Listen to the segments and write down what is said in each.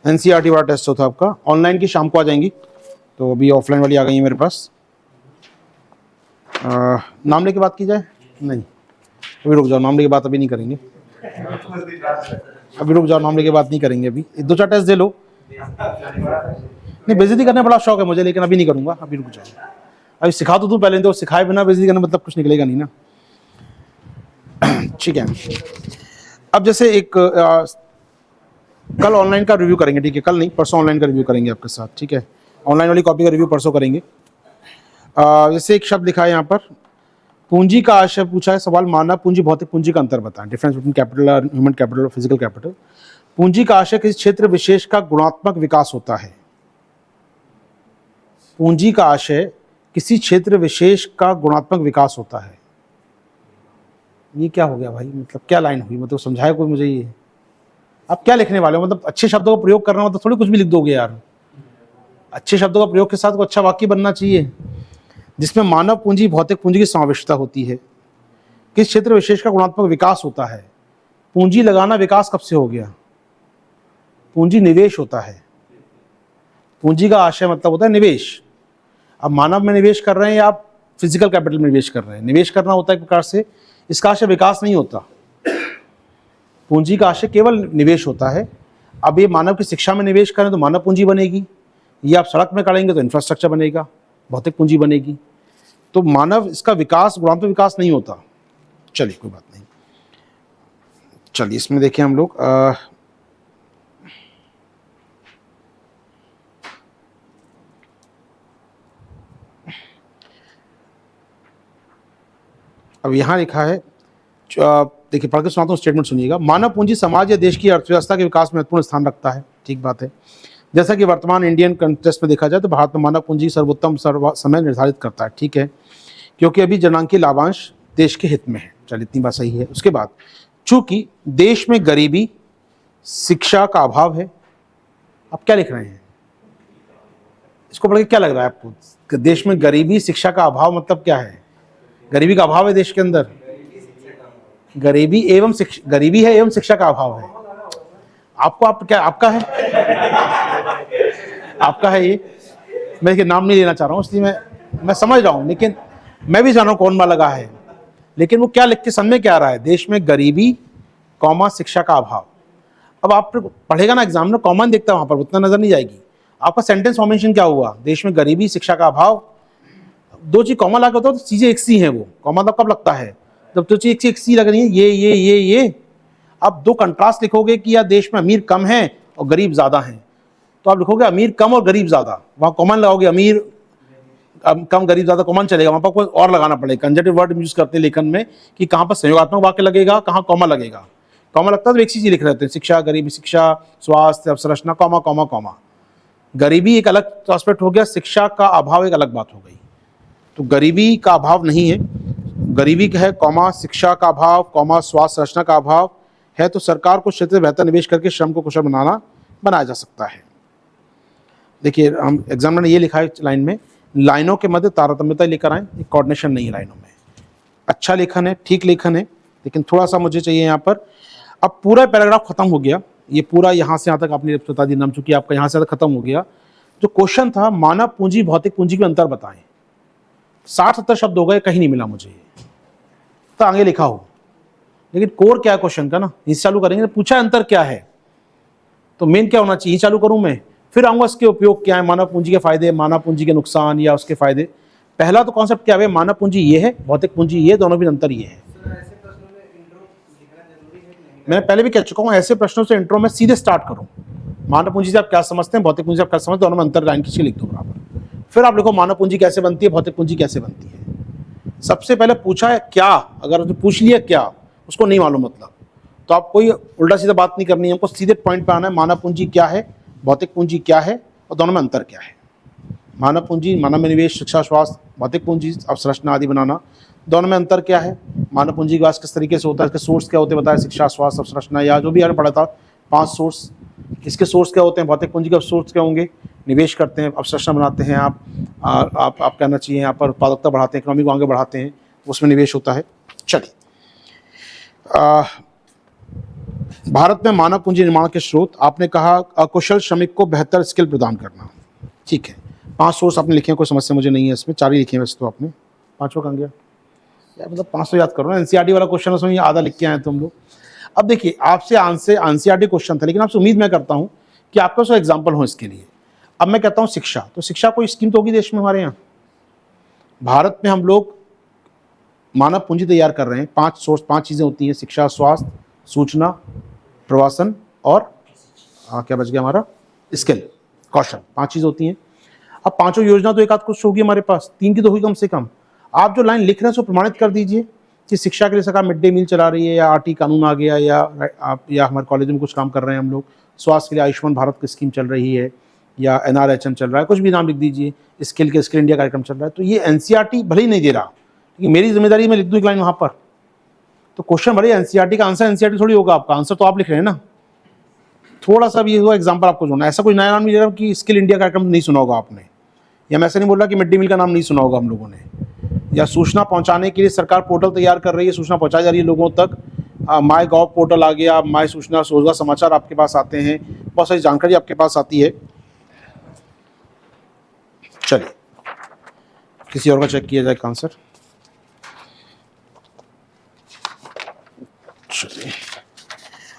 NCERT वाला test होता है आपका। ऑनलाइन की शाम को आ जाएंगी, तो अभी ऑफलाइन वाली आ गई है मेरे पास। नाम लेके बात की जाए? नहीं, अभी रुक जाओ, नाम लेके बात अभी नहीं करेंगे। अभी रुक जाओ, नाम लेके बात नहीं करेंगे। अभी 2-4 टेस्ट दे लो। नहीं, बेइज्जती करने बड़ा शौक है मुझे, लेकिन अभी नहीं करूंगा। अभी रुक जाओ, अभी सिखा तो दूं पहले, तो सिखाए बिना बेइज्जती करने मतलब कुछ निकलेगा नहीं ना। ठीक है, अब जैसे एक कल ऑनलाइन का रिव्यू करेंगे, ठीक है? कल नहीं, परसों ऑनलाइन का रिव्यू करेंगे आपके साथ, ठीक है? ऑनलाइन वाली कॉपी का रिव्यू परसों करेंगे। जैसे एक शब्द लिखा है यहाँ पर, पूंजी का आशय पूछा है सवाल, मानव पूंजी भौतिक पूंजी का अंतर बताएं, डिफरेंस बिटवीन कैपिटल और ह्यूमन कैपिटल और फिजिकल कैपिटल। पूंजी का आशय किसी क्षेत्र विशेष का गुणात्मक विकास होता है। पूंजी का आशय किसी क्षेत्र विशेष का गुणात्मक विकास होता है। ये क्या हो गया भाई, मतलब क्या लाइन हुई, मतलब समझाया कोई मुझे? ये आप क्या लिखने वाले हो? मतलब अच्छे शब्दों का प्रयोग करना, मतलब थोड़ी कुछ भी लिख दोगे यार। अच्छे शब्दों का प्रयोग के साथ कोई अच्छा वाक्य बनना चाहिए जिसमें मानव पूंजी भौतिक पूंजी की समावेशिता होती है। किस क्षेत्र विशेष का गुणात्मक विकास होता है। पूंजी लगाना विकास कब से हो गया? पूंजी निवेश होता है। पूंजी का आशय मतलब होता है निवेश। अब मानव में निवेश कर रहे हैं या आप फिजिकल कैपिटल में निवेश कर रहे हैं? निवेश करना होता है एक प्रकार से, इसका आशय विकास नहीं होता। पूंजी का आशय केवल निवेश होता है। अब ये मानव की शिक्षा में निवेश करें तो मानव पूंजी बनेगी, ये आप सड़क में करेंगे तो इंफ्रास्ट्रक्चर बनेगा, भौतिक पूंजी बनेगी। तो मानव इसका विकास गुणात्मक विकास नहीं होता। चलिए कोई बात नहीं, चलिए इसमें देखिए हम लोग अब यहाँ लिखा है, देखिए पढ़ के सुनाता हूँ, स्टेटमेंट सुनिएगा। मानव पूंजी समाज या देश की अर्थव्यवस्था के विकास में महत्वपूर्ण स्थान रखता है। ठीक बात है। जैसा कि वर्तमान इंडियन कंटेक्स्ट में देखा जाए तो भारत में मानव पूंजी सर्वोत्तम समय निर्धारित करता है। ठीक है, क्योंकि अभी जनांकीय लाभांश देश के हित में है। चलिए इतनी बात सही है। उसके बाद, चूंकि देश में गरीबी शिक्षा का अभाव है। आप क्या लिख रहे हैं? इसको पढ़ के क्या लग रहा है आपको? देश में गरीबी शिक्षा का अभाव मतलब क्या है? गरीबी का अभाव है देश के अंदर? गरीबी एवं गरीबी है एवं शिक्षा का अभाव है। आपको आप क्या आपका है? आपका है ये? मैं इसके नाम नहीं लेना चाह रहा हूँ, इसलिए मैं समझ रहा हूँ, लेकिन मैं भी जान रहा हूँ कौन मा लगा है, लेकिन वो क्या लिख के सामने क्या आ रहा है? देश में गरीबी कॉमा शिक्षा का अभाव। अब आप पढ़ेगा ना एग्जाम में, कॉमन देखता है वहां पर, उतना नजर नहीं जाएगी। आपका सेंटेंस फॉर्मेशन क्या हुआ? देश में गरीबी शिक्षा का अभाव। दो चीज कॉमा लगा होता है तो चीजें एक सी है। वो कॉमा कब लगता है? जब दो चीज एक सी लग रही है, ये। अब दो कंट्रास्ट लिखोगे कि यार देश में अमीर कम है और गरीब ज्यादा है, तो आप लिखोगे अमीर कम और गरीब ज्यादा। वहां कॉमन लगाओगे, अमीर कम गरीब ज्यादा, कॉमन चलेगा। वहां पर कोई और लगाना पड़ेगा। कंजक्टिव वर्ड यूज करते हैं लेखन में कि कहां पर संयोगात्मक वाक्य लगेगा, कहां कॉमा लगेगा। कॉमा लगता है तो एक चीज लिख रहे थे, शिक्षा गरीबी शिक्षा स्वास्थ्य अवसंरचना कॉमा कॉमा कॉमा। गरीबी एक अलग एस्पेक्ट हो गया, शिक्षा का अभाव एक अलग बात हो गई। तो गरीबी का अभाव नहीं है, गरीबी का है कॉमा शिक्षा का अभाव कॉमा स्वास्थ्य संरचना का अभाव है। तो सरकार को क्षेत्र में बेहतर निवेश करके श्रम को कुशल बनाया जा सकता है। देखिए हम एग्जामिनर ने ये लिखा है लाइन में, लाइनों के मध्य तारतम्यता लेकर आए, एक कोऑर्डिनेशन नहीं है लाइनों में। अच्छा लेखन है, ठीक लेखन है, लेकिन थोड़ा सा मुझे चाहिए यहाँ पर। अब पूरा पैराग्राफ खत्म हो गया, ये पूरा यहाँ से यहाँ तक आपने बता दी नाम, चूंकि आपका यहाँ से खत्म हो गया। जो क्वेश्चन था, मानव पूंजी भौतिक पूंजी में अंतर बताएं, 60-70 शब्द हो गए, कहीं नहीं मिला मुझे तो आगे लिखा हो। लेकिन कोर क्या है क्वेश्चन का ना, इस चालू करेंगे, पूछा अंतर क्या है तो मेन क्या होना चाहिए, चालू करूं मैं, फिर आऊंगा इसके उपयोग क्या है, मानव पूंजी के फायदे, मानव पूंजी के नुकसान या उसके फायदे। पहला तो कॉन्सेप्ट क्या है, मानव पूंजी ये है, भौतिक पूंजी ये, दोनों में अंतर ये है। मैं पहले भी कह चुका हूं, ऐसे प्रश्नों से इंट्रो में सीधे स्टार्ट करूं। मानव पूंजी से आप क्या समझते हैं, भौतिक पूंजी से आप क्या समझते हैं, दोनों में अंतर लाइन खींच के लिख दो बराबर। फिर आप लिखो मानव पूंजी कैसे बनती है, भौतिक पूंजी कैसे बनती है। सबसे पहले पूछा है क्या, अगर पूछ लिया क्या, उसको नहीं मालूम मतलब, तो आप कोई उल्टा सीधा बात नहीं करनी है, हमको सीधे पॉइंट पे आना है। मानव पूंजी क्या है, भौतिक पूंजी क्या है और दोनों में अंतर क्या है। मानव पूंजी, मानव में निवेश शिक्षा स्वास्थ्य, भौतिक पूंजी अवसंरचना आदि बनाना, दोनों में अंतर क्या है। मानव पूंजी का विकास किस तरीके से होता है, इसके सोर्स क्या होते हैं बताया, शिक्षा स्वास्थ्य अवसंरचना, या जो भी आपने पढ़ा था 5 सोर्स। इसके सोर्स क्या होते हैं, भौतिक पूंजी के सोर्स क्या होंगे, निवेश करते हैं, अवसंरचना बनाते हैं, आप कहना चाहिए यहाँ पर उत्पादकता बढ़ाते हैं, इकोनॉमी को आगे बढ़ाते हैं, उसमें निवेश होता है। चलिए भारत में मानव पूंजी निर्माण के स्रोत, आपने कहा अकुशल श्रमिक को बेहतर स्किल प्रदान करना। ठीक है, 5 सोर्स आपने लिखे हैं, कोई समस्या मुझे नहीं है इसमें, 4 ही लिखे हैं वैसे तो आपने, 5वां कहाँ गया यार, मतलब 5 तो याद करो ना, एनसीईआरटी वाला क्वेश्चन उसमें आधा लिख के आए तुम लोग। अब देखिए आपसे एनसीईआरटी क्वेश्चन था, लेकिन आपसे उम्मीद मैं करता हूँ कि आपके पास एग्जाम्पल हो इसके लिए। अब मैं कहता हूँ शिक्षा, तो शिक्षा कोई स्कीम तो होगी देश में हमारे यहाँ। भारत में हम लोग मानव पूंजी तैयार कर रहे हैं, 5 चीज़ें होती हैं, शिक्षा, स्वास्थ्य, सूचना, प्रवासन और क्या बच गया हमारा, स्किल, कौशल, 5 चीज़ होती हैं। अब 5 योजना तो एक आध कुछ होगी हमारे पास, 3 की तो होगी कम से कम। आप जो लाइन लिख रहे हैं उसको प्रमाणित कर दीजिए कि शिक्षा के लिए सरकार मिड डे मील चला रही है, या आरटी कानून आ गया, या हमारे कॉलेज में कुछ काम कर रहे हैं हम लोग, स्वास्थ्य के लिए आयुष्मान भारत की स्कीम चल रही है, या एनआरएचएम चल रहा है, कुछ भी नाम लिख दीजिए, स्किल इंडिया कार्यक्रम चल रहा है। तो ये एनसीईआरटी भले ही नहीं दे रहा, लेकिन मेरी जिम्मेदारी मैं लिख दूँ एक लाइन वहाँ पर। तो क्वेश्चन भले एनसीईआरटी का आंसर एनसीईआरटी थोड़ी होगा, आपका आंसर तो आप लिख रहे हैं ना, थोड़ा सा भी हुआ एग्जाम्पल आपको जोड़ना। ऐसा कोई नया नाम नहीं दे रहा कि स्किल इंडिया कार्यक्रम नहीं सुना होगा आपने, या मैं ऐसा नहीं बोल रहा कि मिड डे मील का नाम नहीं सुना होगा हम लोगों ने, या सूचना पहुंचाने के लिए सरकार पोर्टल तैयार कर रही है, सूचना पहुंचाई जा रही है लोगों तक, माई गॉव पोर्टल आ गया, माई सूचना, रोजगार समाचार आपके पास आते हैं, बहुत सारी जानकारी आपके पास आती है। चलिए किसी और का चेक किया जाए आंसर। चलिए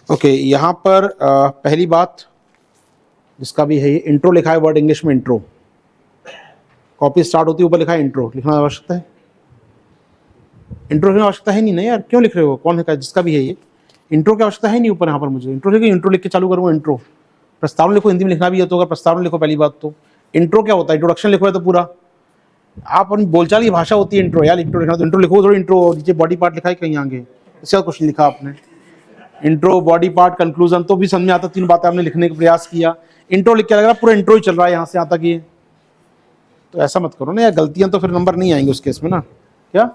ओके, यहाँ पर पहली बात जिसका भी है, ये इंट्रो लिखा है, वर्ड इंग्लिश में इंट्रो, कॉपी स्टार्ट होती है ऊपर लिखा है इंट्रो, लिखना आवश्यकता है? इंट्रो लिखने की आवश्यकता है नहीं ना यार, क्यों लिख रहे हो, कौन लिखा है, जिसका भी है ये, इंट्रो की आवश्यकता है नहीं ऊपर। यहाँ पर मुझे इंट्रो लिखो, इंट्रो लिख के चालू करूँगा इंट्रो। प्रस्तावना लिखो, हिंदी में लिखना भी है तो अगर प्रस्तावना लिखो पहली बात तो। इंट्रो क्या होता है, इंट्रोडक्शन लिखो है तो पूरा, आप अपनी बोलचाल की भाषा होती है इंट्रो यार, इंट्रो लिखना तो इंट्रो लिखो, थोड़ी इंट्रो नीचे बॉडी पार्ट लिखा है कहीं आगे, इसका क्वेश्चन लिखा आपने, इंट्रो, बॉडी पार्ट, कंक्लूजन, तो भी समझ में आता, 3 बातें आपने लिखने का प्रयास किया। इंट्रो लिख के लग रहा पूरा इंट्रो ही चल रहा है यहाँ से यहाँ तक ये, तो ऐसा मत करो ना यार, गलतियाँ तो फिर नंबर नहीं आएंगे उस केस में ना। क्या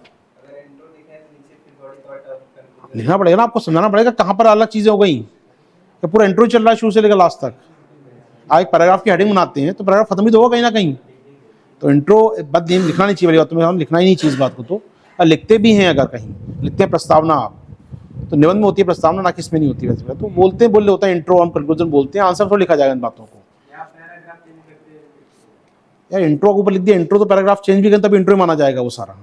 लिखना पड़ेगा ना, आपको समझाना पड़ेगा कहाँ पर अलग चीज़ें हो गई, तो पूरा इंट्रो चल रहा है शुरू से लेकर लास्ट तक। आप एक पैराग्राफ की हेडिंग बनाते हैं तो पैराग्राफ खत्म ही तो होगा कहीं ना कहीं, तो इंट्रो बात लिखना नहीं चाहिए, वाली बात तो हम लिखना ही नहीं चाहिए इस बात को, तो लिखते भी हैं, अगर कहीं लिखते हैं प्रस्तावना आप, तो निबंध में होती है प्रस्तावना, ना कि इसमें नहीं होती वैसे, तो बोलते बोल होता है इंट्रो, हम कंक्लूजन बोलते हैं, आंसर तो लिखा जाएगा इन बातों को यार। इंट्रो के ऊपर लिख दिया, इंट्रो तो पैराग्राफ चेंज भी करें तभी इंट्रो माना जाएगा वो सारा।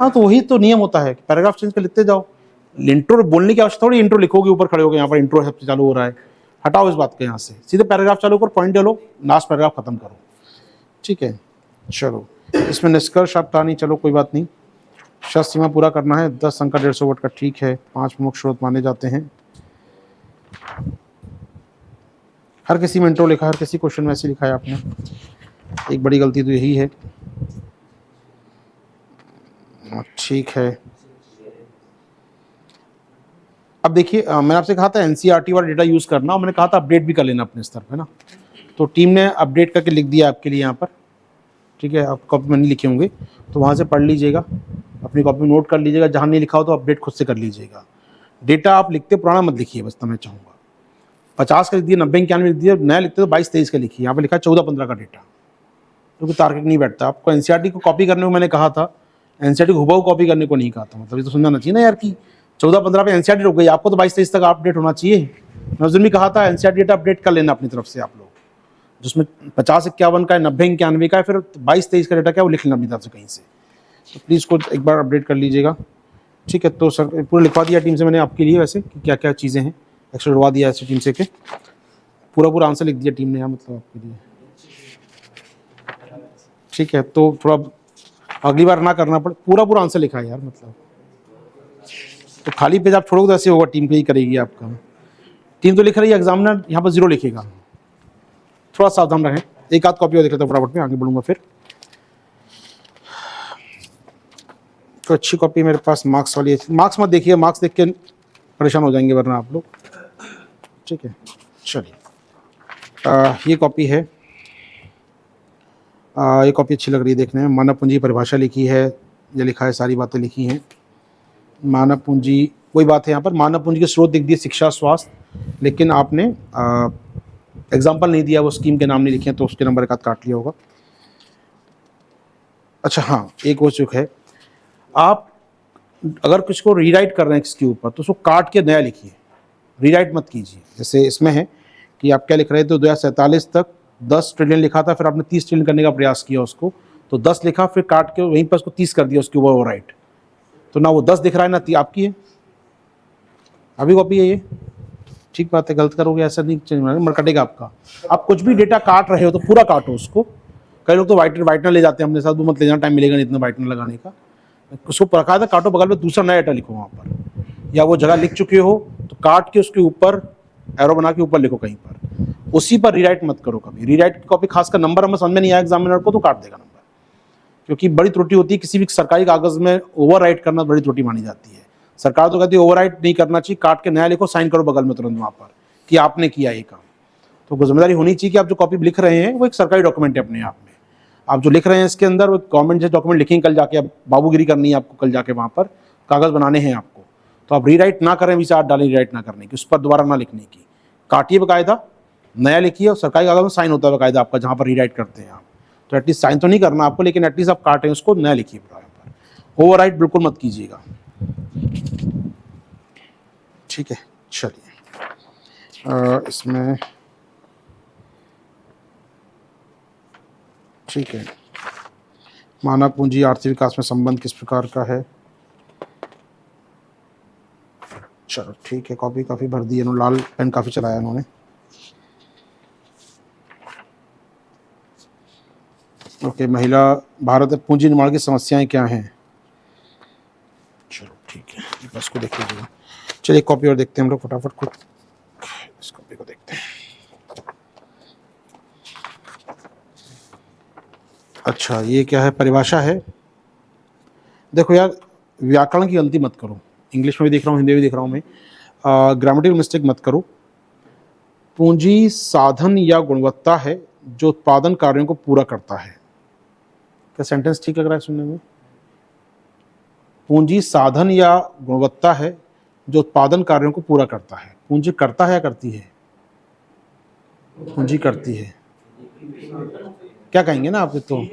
हाँ तो वही तो नियम होता है, पैराग्राफ चेंज कर लिखते जाओ, इंट्रो बोलने की आवश्यकता थोड़ी, इंट्रो लिखोगे ऊपर खड़े हो गए यहाँ पर इंट्रो सबसे चालू हो रहा है, हटाओ इस बात को यहाँ से, सीधे पैराग्राफ चालू करो, पॉइंट डालो, लास्ट पैराग्राफ खत्म करो, ठीक है। चलो इसमें निष्कर्ष आप नहीं, चलो कोई बात नहीं, शर्त सीमा पूरा करना है, 10 अंक का 150 वोट का, ठीक है, 5 प्रमुख स्रोत माने जाते हैं। हर किसी में इंट्रो लिखा है, हर किसी क्वेश्चन में ऐसे लिखा है आपने, एक बड़ी गलती तो यही है, ठीक है। अब देखिए मैंने आपसे कहा था एनसीईआरटी वाला डेटा यूज़ करना, और मैंने कहा था अपडेट भी कर लेना अपने स्तर पे ना, तो टीम ने अपडेट करके लिख दिया आपके लिए यहाँ पर, ठीक है। आप कॉपी में नहीं लिखे होंगे तो वहाँ से पढ़ लीजिएगा, अपनी कॉपी में नोट कर लीजिएगा, जहाँ नहीं लिखा हो तो अपडेट खुद से कर लीजिएगा। डेटा आप लिखते पुराना मत लिखिए, बस तो मैं चाहूँगा 50 का लिख दिया, 90 91 लिख दिया, नया लिखते तो 22-23 का लिखिए, यहाँ पर लिखा 14-15 का डेटा, क्योंकि तार्किक नहीं बैठता। आपको एनसीईआरटी को कॉपी करने को मैंने कहा था, एनसीईआरटी को हुबहू कॉपी करने को नहीं कहा था, मतलब ये तो समझाना चाहिए ना यार कि 14-15 पे एनसीईआरटी रुक गई, आपको तो 22-23 तक अपडेट होना चाहिए। मैं उस दिन भी कहा था एनसीईआरटी डेटा अपडेट कर लेना अपनी तरफ से आप लोग, जिसमें 50-51 का है, 90-91 का है, फिर 22-23 का डेटा क्या वो लिख लेना अपनी तरफ से कहीं से, तो प्लीज़ को एक बार अपडेट कर लीजिएगा, ठीक है। तो सर पूरा लिखवा दिया टीम से मैंने आपके लिए, वैसे कि क्या क्या चीज़ें हैं, एक्स्ट्रा लिखवा दिया ऐसे टीम से के, पूरा आंसर लिख दिया टीम ने यहाँ, मतलब आपके लिए, ठीक है। तो थोड़ा अगली बार ना करना पड़े, पूरा आंसर लिखा है यार, मतलब तो खाली पेज आप छोड़ोगे तो ऐसे होगा, टीम पे ही करेगी आपका, टीम तो लिख रही है, एग्जामिनर यहाँ पर 0 लिखेगा, थोड़ा सावधान रहें। एक आध कॉपी और देख लेते हैं फटाफट में, आगे बढ़ूंगा फिर। तो अच्छी कॉपी मेरे पास मार्क्स वाली है, मार्क्स मत देखिए, मार्क्स देख के परेशान हो जाएंगे वरना आप लोग, ठीक है। चलिए ये कॉपी है, ये कॉपी अच्छी लग रही है देखने में, मानव पूंजी की परिभाषा लिखी है, ये लिखा है, सारी बातें लिखी हैं। मानव पूंजी वही बात है, यहाँ पर मानव पूंजी के स्रोत दिख दिए, शिक्षा, स्वास्थ्य, लेकिन आपने एग्जाम्पल नहीं दिया, वो स्कीम के नाम नहीं लिखे हैं, तो उसके नंबर एक आध काट लिया होगा। अच्छा हाँ, एक हो चुका है, आप अगर किसी को रीराइट कर रहे हैं इसके ऊपर तो उसको काट के नया लिखिए, रीराइट मत कीजिए। जैसे इसमें है कि आप क्या लिख रहे थे, 2047 तक 10 ट्रिलियन लिखा था, फिर आपने 30 ट्रिलियन करने का प्रयास किया उसको, तो 10 लिखा, फिर काट के वहीं पर उसको 30 कर दिया उसके ऊपर ओवरराइट, तो ना वो 10 दिख रहा है ना आपकी है, अभी कॉपी है ये। ठीक बात है, गलत करोगे ऐसा नहीं चेंज मर कटेगा आपका। आप कुछ भी डेटा काट रहे हो तो पूरा काटो उसको। कई लोग तो वाइटनर ले जाते हैं अपने साथ, वो मत ले जाना, टाइम मिलेगा नहीं इतना वाइटनर लगाने का। उसको बकायदा काटो, बगल में दूसरा नया डेटा लिखो वहाँ पर, या वो जगह लिख चुके हो तो काट के उसके ऊपर एरो बना के ऊपर लिखो कहीं पर, उसी पर रीराइट मत करो कभी। रीराइट की कॉपी खासकर नंबर हमें समझ में नहीं आया एग्जामिनर को तो काट देगा नंबर, क्योंकि बड़ी त्रुटि होती है किसी भी सरकारी कागज में ओवरराइट करना, बड़ी त्रुटि मानी जाती है। सरकार तो कहती है ओवरराइट नहीं करना चाहिए, काट के नया लिखो, साइन करो बगल में तुरंत वहाँ पर कि आपने किया ये काम। तो जिम्मेदारी होनी चाहिए कि आप जो कॉपी लिख रहे हैं वो एक सरकारी डॉक्यूमेंट है अपने आप में, आप जो लिख रहे हैं इसके अंदर वो गवर्नमेंट से डॉक्यूमेंट लिखेंगे, कल जाके आप बाबूगिरी करनी है आपको, कल जाके वहाँ पर कागज़ बनाने हैं आपको, तो आप रीराइट ना करें, विचार डालें रीराइट ना करने की, उस पर दोबारा ना लिखने की, काटिए बाकायदा, नया लिखिए, और सरकारी कागज़ में साइन होता है बाकायदा आपका जहाँ पर रीराइट करते हैं आप, तो एटलीस्ट साइन तो नहीं करना आपको, लेकिन एटलीस्ट आप काटें उसको, नया लिखिए पूरा पर, ओवरराइट बिल्कुल मत कीजिएगा। ठीक है, चलिए इसमें ठीक है, मानव पूंजी आर्थिक विकास में संबंध किस प्रकार का है। चलो ठीक है, कॉपी काफ़ी भर दी है, लाल पेन काफ़ी चलाया इन्होंने। ओके, महिला भारत में पूंजी निर्माण की समस्याएं क्या हैं। चलो ठीक है, बस को देख लीजिएगा। चलिए कॉपी और देखते हैं हम लोग फटाफट खुद, इस कॉपी को देखते हैं। अच्छा, ये क्या है, परिभाषा है। देखो यार, व्याकरण की गलती मत करो, इंग्लिश में भी देख रहा हूँ, हिंदी में भी देख रहा हूँ मैं, ग्रामेटिकल मिस्टेक मत करो। पूंजी साधन या गुणवत्ता है जो उत्पादन कार्यों को पूरा करता है। क्या सेंटेंस ठीक लग रहा है सुनने में? पूंजी साधन या गुणवत्ता है जो उत्पादन कार्यों को पूरा करता है। पूंजी करता है या करती है? पूंजी करती है। क्या कहेंगे ना आप, तो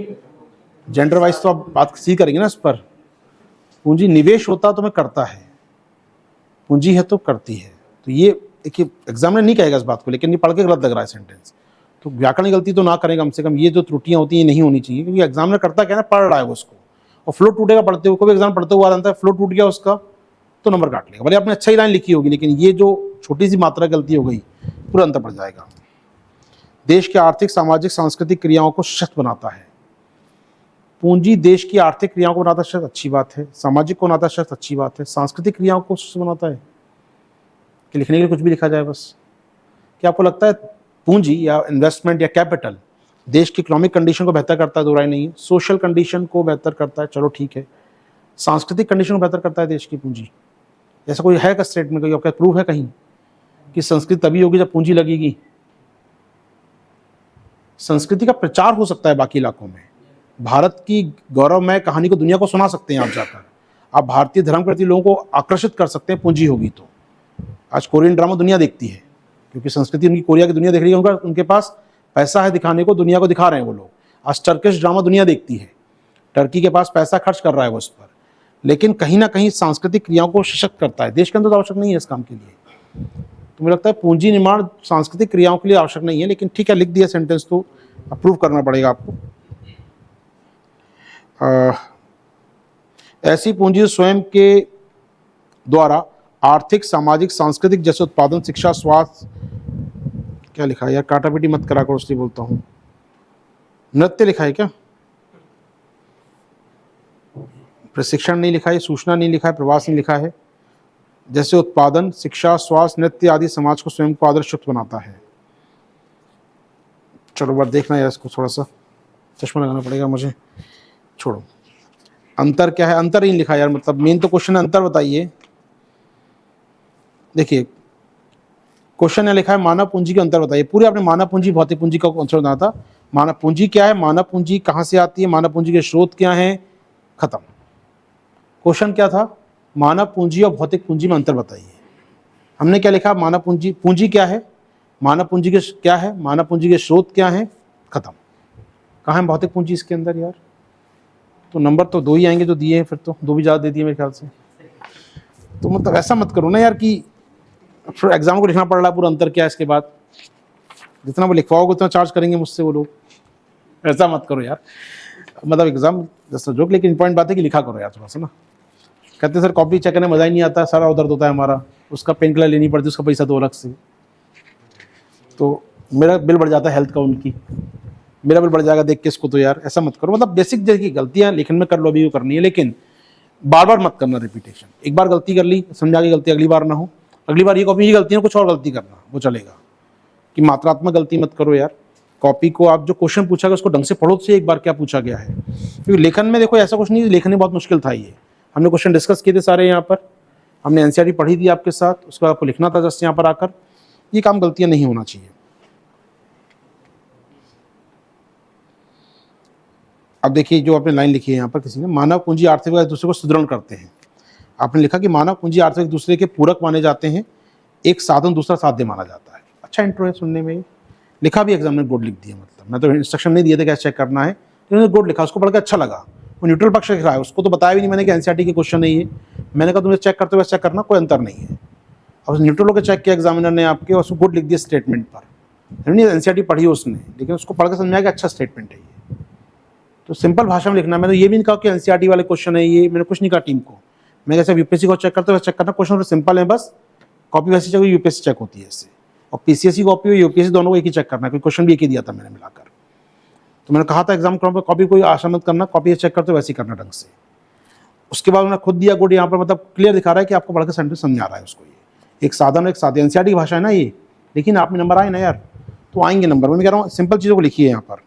जेंडर वाइज तो आप बात सी करेंगे ना इस पर। पूंजी निवेश होता तो मैं करता है, पूंजी है तो करती है। तो ये देखिए, एग्जामिनर नहीं कहेगा इस बात को, लेकिन ये पढ़ के गलत लग रहा है सेंटेंस, तो व्याकरण की गलती तो ना करें कम से कम। ये जो त्रुटियां होती हैं नहीं होनी चाहिए, क्योंकि एग्जामिनर करता क्या है ना, पढ़ रहा है वो उसको, और फ्लो टूटेगा पढ़ते हुए। कोई एग्जाम पढ़ते हुआ आता है, फ्लो टूट गया उसका तो नंबर काट लेगा, भले आपने अच्छा ही लाइन लिखी होगी, लेकिन ये जो छोटी सी मात्रा गलती हो गई पूरा अंतर पड़ जाएगा। देश के आर्थिक सामाजिक सांस्कृतिक क्रियाओं को सशक्त बनाता है। पूंजी देश की आर्थिक क्रियाओं को बनाता है, अच्छी बात है। सामाजिक को बनाता है, अच्छी बात है। सांस्कृतिक क्रियाओं को सशक्त बनाता है कि लिखने के लिए कुछ भी लिखा जाए बस। क्या आपको लगता है पूंजी या इन्वेस्टमेंट या कैपिटल देश की इकोनॉमिक कंडीशन को बेहतर करता है? दो राय नहीं है। सोशल कंडीशन को बेहतर करता है, चलो ठीक है। सांस्कृतिक कंडीशन को बेहतर करता है देश की पूंजी? ऐसा कोई है का स्टेटमेंट, कोई आपका प्रूफ है कहीं कि संस्कृति तभी होगी जब पूंजी लगेगी? संस्कृति का प्रचार हो सकता है बाकी इलाकों में, भारत की गौरवमय कहानी को दुनिया को सुना सकते हैं आप जाकर, आप भारतीय धर्म के प्रति लोगों को आकर्षित कर सकते हैं पूंजी होगी तो। आज कोरियन ड्रामा दुनिया देखती है क्योंकि संस्कृति उनकी कोरिया की दुनिया देख रही है, उनके पास पैसा है दिखाने को, दुनिया को दिखा रहे हैं वो लोग। आज टर्किश ड्रामा दुनिया देखती है, टर्की के पास पैसा खर्च कर रहा है वो उस पर, लेकिन कहीं ना कहीं सांस्कृतिक क्रियाओं को सशक्त करता है। देश के अंदर तो आवश्यक नहीं है इस काम के लिए, तो मुझे लगता है पूंजी निर्माण सांस्कृतिक क्रियाओं के लिए आवश्यक नहीं है, लेकिन ठीक है, लिख दिया सेंटेंस तो अप्रूव करना पड़ेगा आपको। ऐसी पूंजी स्वयं के द्वारा आर्थिक सामाजिक सांस्कृतिक जैसे उत्पादन शिक्षा स्वास्थ्य, क्या लिखा है यार, काटापीटी मत करा करो इसलिए बोलता हूँ। नृत्य लिखा है क्या? प्रशिक्षण नहीं लिखा है, सूचना नहीं लिखा है, प्रवास नहीं लिखा है। जैसे उत्पादन शिक्षा स्वास्थ्य नृत्य आदि समाज को स्वयं को आदर्श युक्त बनाता है। चलो बार देखना यार, इसको थोड़ा सा चश्मा लगाना पड़ेगा मुझे, छोड़ो। अंतर क्या है? अंतर ही लिखा यार, मतलब मेन तो क्वेश्चन है, अंतर बताइए। देखिए क्वेश्चन ने लिखा है मानव पूंजी के अंतर बताइए। पूरे आपने मानव पूंजी भौतिक पूंजी का आंसर बताना था। मानव पूंजी क्या है, मानव पूंजी कहाँ से आती है, मानव पूंजी के स्रोत क्या हैं, खत्म। क्वेश्चन क्या था? मानव पूंजी और भौतिक पूंजी में अंतर बताइए। हमने क्या लिखा? मानव पूंजी, पूंजी क्या है, मानव पूंजी के क्या है, मानव पूंजी के स्रोत क्या है, खत्म। कहाँ है भौतिक पूंजी इसके अंदर यार? तो नंबर तो दो ही आएंगे जो दिए हैं, फिर तो दो भी ज़्यादा दे दिए मेरे ख्याल से। तो मतलब ऐसा मत करो ना यार कि फिर एग्जाम को लिखना पड़ रहा है पूरा, अंतर क्या है इसके बाद, जितना वो लिखवाओगे उतना चार्ज करेंगे मुझसे वो लोग, ऐसा मत करो यार। मतलब एग्जाम जैसा जोक, लेकिन इंपॉर्टेंट बात है कि लिखा करो यार थोड़ा सा ना। कहते सर कॉपी चेक करने मज़ा ही नहीं आता, सारा दर्द होता है हमारा, उसका पेन किलर लेनी पड़ती है, उसका पैसा तो अलग से, तो मेरा बिल बढ़ जाता है हेल्थ का, उनकी मेरा बिल बढ़ जाएगा देख के इसको, तो यार ऐसा मत करो। मतलब बेसिक जैसी गलतियाँ लेखन में कर लो, अभी वो करनी है, लेकिन बार बार मत करना रिपीटेशन। एक बार गलती कर ली, समझा के गलती अगली बार ना हो, अगली बार ये कॉपी की गलती है कुछ और गलती करना, वो चलेगा, कि मात्रात्मक गलती मत करो यार। कॉपी को आप जो क्वेश्चन पूछा गया उसको ढंग से पढ़ो तो एक बार क्या पूछा गया है, क्योंकि लेखन में देखो ऐसा कुछ नहीं, लेखन में बहुत मुश्किल था ये, हमने क्वेश्चन डिस्कस किए थे सारे यहाँ पर, हमने एनसीईआरटी पढ़ी थी आपके साथ, उसके बाद आपको लिखना था जस्ट यहाँ पर आकर, ये काम गलतियाँ नहीं होना चाहिए। अब देखिए जो आपने लाइन लिखी है यहाँ पर किसी ने, मानव पूंजी आर्थिक एक दूसरे को सुदृढ़ करते हैं। आपने लिखा कि मानव पूंजी आर्थिक एक दूसरे के पूरक माने जाते हैं, एक साधन दूसरा साध्य माना जाता है। अच्छा इंट्रो है सुनने में, लिखा भी एग्जाम में गुड लिख दिया, मतलब मैं तो इंस्ट्रक्शन नहीं दिए थे कैसे चेक करना है, उन्होंने गुड लिखा, उसको पढ़ के अच्छा लगा। वो न्यूट्रल पक्ष लिख रहा है, उसको तो बताया भी नहीं मैंने कि एनसीईआरटी के क्वेश्चन है ये, मैंने कहा तुम्हें चेक करते हुए चेक करना, कोई अंतर नहीं है। अब उस न्यूट्रल होकर चेक किया एग्जामिनर ने आपके, और उसको गुड लिख दिया स्टेटमेंट पर, नहीं एनसीईआरटी पढ़ी उसने, लेकिन उसको पढ़ के समझाया कि अच्छा स्टेटमेंट है ये। तो सिंपल भाषा में लिखना, मैंने ये भी नहीं कहा कि एनसीईआरटी वाले क्वेश्चन है ये, मैंने कुछ नहीं कहा टीम को, मैं कैसे यूपीएससी को चेक करते हुए चेक करना, क्वेश्चन सिंपल है, बस कॉपी वैसी चेक यूपीएससी चेक होती है इससे, और पीसीएससी कॉपी और यूपीएससी दोनों को एक ही चेक करना है, क्योंकि क्वेश्चन भी एक ही दिया था मैंने मिलाकर। तो मैंने कहा था एग्जाम पर कॉपी कोई आशा मत करना, कॉपी चेक करते वैसे ही करना ढंग से। उसके बाद उन्होंने खुद दिया गुड, यहाँ पर मतलब क्लियर दिखा रहा है कि आपको पढ़ के सेंटेंस समझा रहा है उसको, ये एक साधन एक साध्य, एनसीईआरटी की भाषा है ना ये, लेकिन आप में नंबर आए ना यार, तो आएंगे नंबर, मैं कह रहा हूँ सिंपल चीज़ों को लिखिए यहाँ पर।